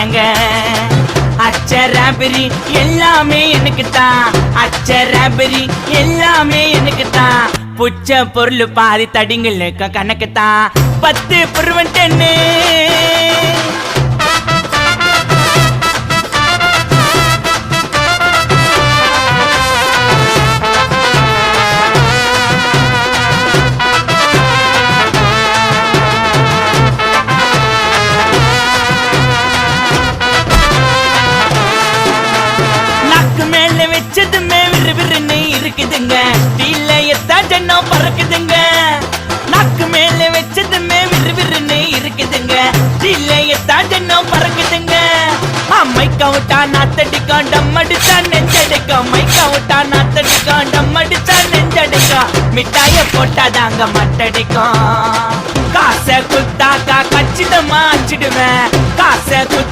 என்னங்க அச்சராபரி எல்லாமே எனக்கு தான் அச்சராபரி எல்லாமே எனக்கு தான் புச்ச பொருள் பாதி தடிங்களுக்கு கணக்கு தான் 10 புருவன் 10 வச்சதுமே விறுவிறுன்னு இருக்குதுங்க டீல எத்தாச்சனோ பறக்குதுங்க நாக்கு மேல வச்சதுமே விறுவிறுன்னு இருக்குதுங்க டீல எத்தாச்சனோ பறக்குதுங்க மைக்கா விட்டா நாத்தடிக்கும் டம் அடிச்சா நெஞ்சடிக்கும் மைக்கா விட்டா நாத்தடிக்கும் டம் அடிச்சா நெஞ்சடிக்கும் மிட்டாய போட்டாதாங்க மட்டடிக்கும் காசை குத்தாக்கா கச்சிதமா அச்சிடுவேன் காசை குத்தா